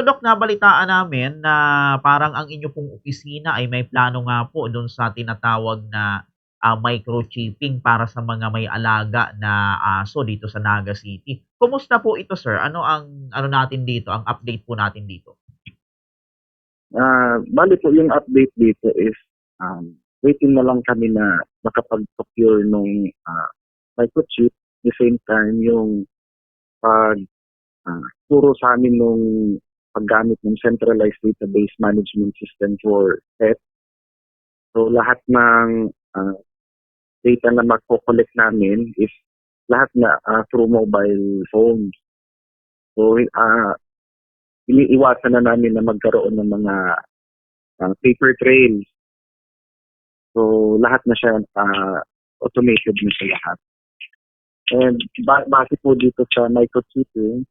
Dok, nabalitaan namin na parang ang inyo pong opisina ay may plano nga po do'n sa tinatawag na, microchipping para sa mga may alaga na aso dito sa Naga City. Kumusta po ito, sir? Ano ang ano natin dito, ang update po natin dito? Bale po yung update dito is waiting na lang kami na makapag-procure nung microchip. The same time yung pag turo sa amin nung paggamit ng centralized database management system for pet. So lahat ng data na magko-collect namin is lahat na through mobile phones. So iniiwasan na namin na magkaroon ng mga paper trails. So lahat na siya automated na siya lahat. And base po dito sa microchipping,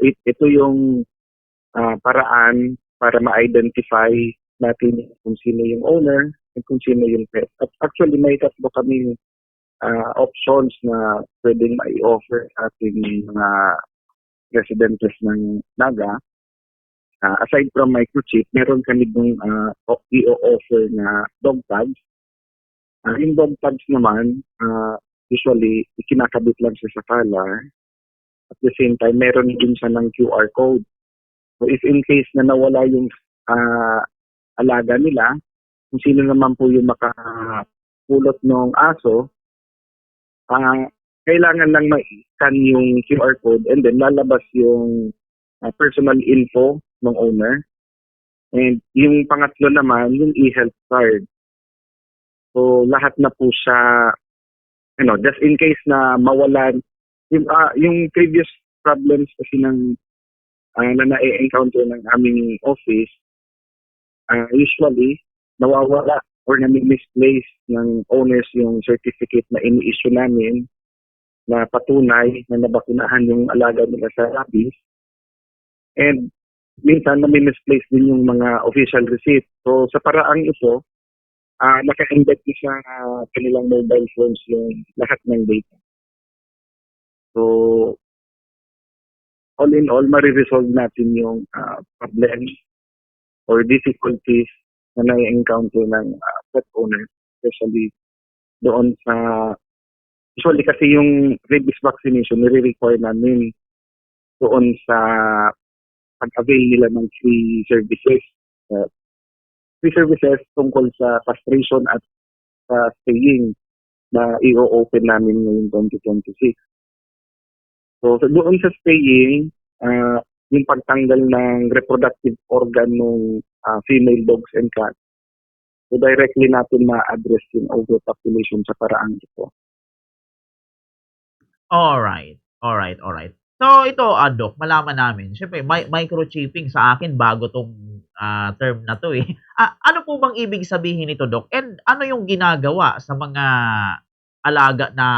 ito yung paraan para ma-identify natin kung sino yung owner at kung sino yung pet. At actually, may tatlo kami options na pwedeng mai-offer sa ating mga residents ng Naga. Aside from microchip, meron kami dong i-offer na dog tags. Yung dog tags naman, usually, ikinakabit lang siya sa collar. At the same time, meron din siya ng QR code. So if in case na nawala yung alaga nila, kung sino naman po yung makapulot ng aso, kailangan lang ma-scan yung QR code and then lalabas yung personal info ng owner. And yung pangatlo naman, yung e-health card. So lahat na po siya, just in case na mawalan, yung previous problems kasi na na-encounter ng aming office, usually, nawawala or nami-misplace ng owners yung certificate na ini-issue namin na patunay na nabakunahan yung alaga nila sa rabies. And minsan nami-misplace din yung mga official receipt. So sa paraang ito, naka-embed na sa kanilang mobile phones yung lahat ng data. So all in all, mariresolve natin yung problems or difficulties na na-encounter ng pet owners, especially doon sa, usually kasi yung rabies vaccination, nire-require namin doon sa pag-avail nila ng free services. Free services tungkol sa castration at sa staying na i-open namin ngayong 2026. So doon sa staying, yung pagtanggal ng reproductive organ ng female dogs and cats, so directly natin ma-address yung overpopulation sa paraang ito. Alright, alright, alright. So ito, Doc, malaman namin, siyempre microchipping sa akin bago 'tong, term na 'to, eh. Ano po bang ibig sabihin nito, Doc? And ano yung ginagawa sa mga alaga na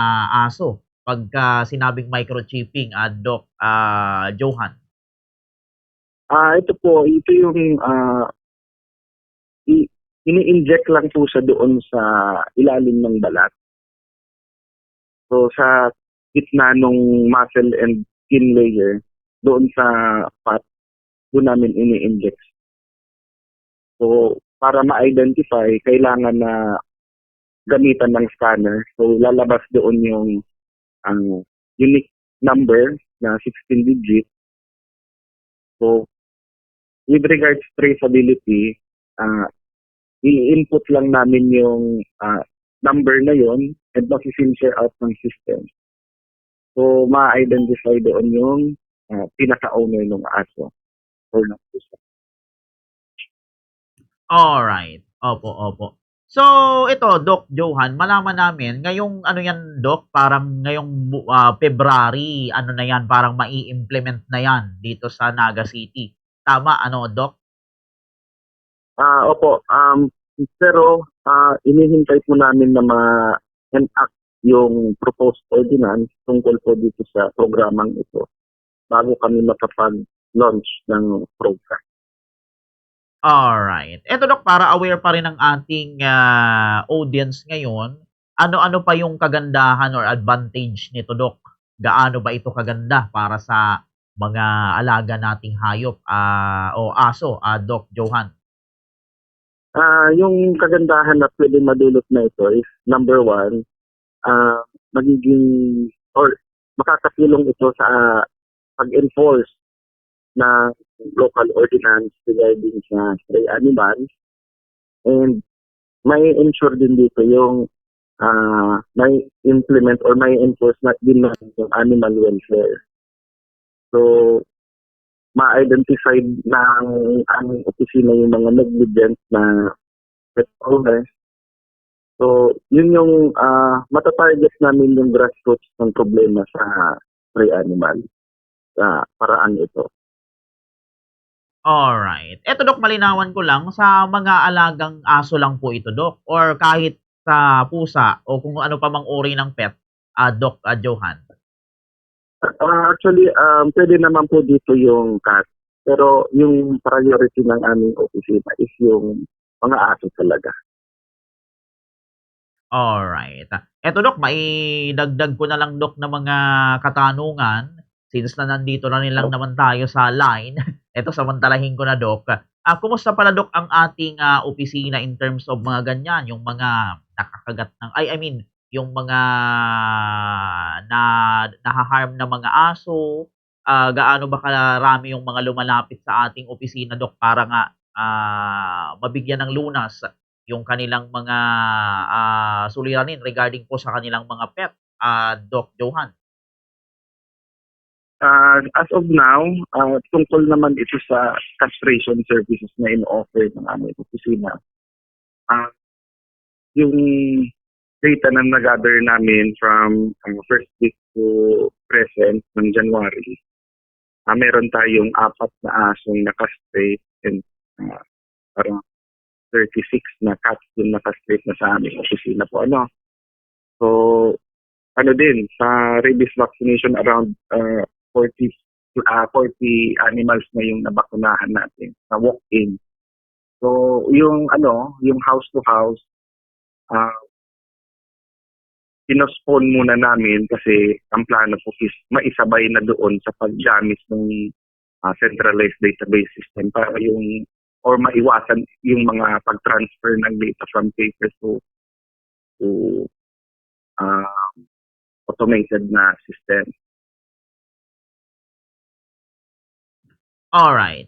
aso pagka sinabing microchipping, Doc, Johan? Ito yung ini-inject lang po siya doon sa ilalim ng balat. So sa gitna ng muscle and skin layer, doon sa fat, doon namin ini-inject. So para ma-identify, kailangan na gamitan ng scanner. So lalabas doon yung unique number na 16 digit. So with regards to traceability, i-input lang namin yung number na yon and ma-filter out ng system. So ma-identify doon yung pinaka-owner ng aso or ng pusa. Alright. Opo, opo. So, ito, Doc Johan, malaman namin, ngayong ano yan, Doc, parang ngayong February, ano na yan, parang mai-implement na yan dito sa Naga City. Tama, ano, Doc? Opo, pero inihintay po namin na ma-enact yung proposed ordinance tungkol po dito sa programang ito bago kami makapag-launch ng program. Alright. Eto, Doc, para aware pa rin ang ating audience ngayon, ano-ano pa yung kagandahan or advantage nito, Doc? Gaano ba ito kaganda para sa mga alaga nating hayop o aso, Doc Johan? Yung kagandahan na pwede madulot na ito is number one, magiging or makakatulong ito sa pag-enforce ng local ordinance regarding sa stray animals, and may ensure din dito yung may implement or may enforce na din natin yung animal welfare. So, ma-identify ng aming opisina yung mga negligent na pet owners. So, yun yung matatarget namin yung grassroots ng problema sa stray animal sa paraan ito. Alright. Eto Dok, malinawan ko lang, sa mga alagang aso lang po ito Dok, or kahit sa pusa o kung ano pa mang uri ng pet, Doc Johan? Actually, pwede naman po dito yung cat. Pero yung priority ng aming opisina is yung mga aso talaga. Alright. Eto Dok, maidagdag ko na lang Dok na mga katanungan since na nandito na rin lang naman tayo sa line. Eto, samantalahin ko na Dok. Kumusta pala Dok ang ating opisina in terms of mga ganyan, yung mga nakakagat ng I mean, yung mga na naha-harm na mga aso, gaano ba karami yung mga lumalapit sa ating opisina Dok para nga mabigyan ng lunas yung kanilang mga suliranin regarding po sa kanilang mga pet, Doc Johan? As of now, tungkol naman ito sa castration services na in-offer ng aming opisina. Yung data na nag-gather namin from first week to present ng January, meron tayong 4 na asong nakastrate and parang 36 na cats yung nakastrate na sa aming opisina po. So, din, sa rabies vaccination around 40 animals na yung nabakunahan natin na walk-in. So, yung house to house, pinospone muna namin kasi ang plano po is maisabay na doon sa paggamit ng centralized database system para yung or maiwasan yung mga pag-transfer ng data from paper to automated na system. Alright,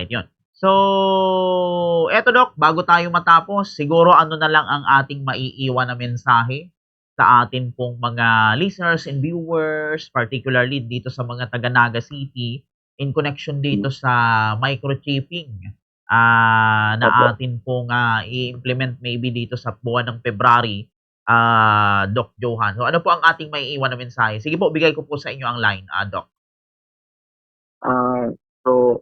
yun. So, eto Dok, bago tayo matapos, siguro ano na lang ang ating maiiwan na mensahe sa atin pong mga listeners and viewers, particularly dito sa mga taga Naga City, in connection dito sa microchipping na atin pong i-implement maybe dito sa buwan ng February, Doc Johan. So, ano po ang ating maiiwan na mensahe? Sige po, bigay ko po sa inyo ang line, Doc. So,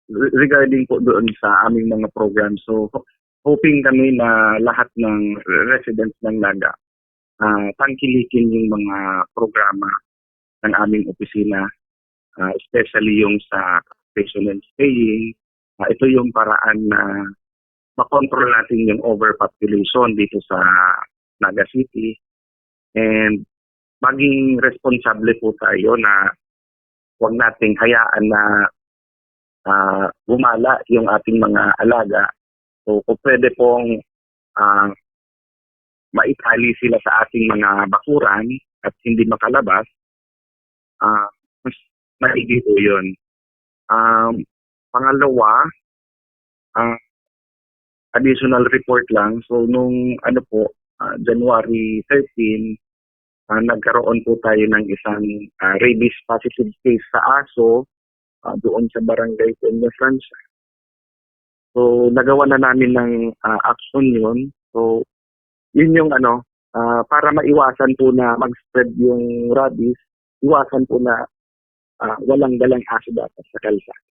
regarding po doon sa aming mga program, so hoping kami na lahat ng residents ng Naga tangkilikin yung mga programa ng aming opisina, especially yung sa patient and staying. Ito yung paraan na makontrol natin yung overpopulation dito sa Naga City, and maging responsable po tayo na huwag nating hayaan na gumala yung ating mga alaga. So, kung pwede pong maitali sila sa ating mga bakuran at hindi makalabas, mas maigi po yun. Pangalawa, additional report lang. So, nung January 13, nagkaroon po tayo ng isang rabies positive case sa aso doon sa barangay Peña Francia. So, nagawa na namin ng action yun. So, yun yung para maiwasan po na mag-spread yung rabies, iwasan po na walang dalang aso dapat sa kalsada.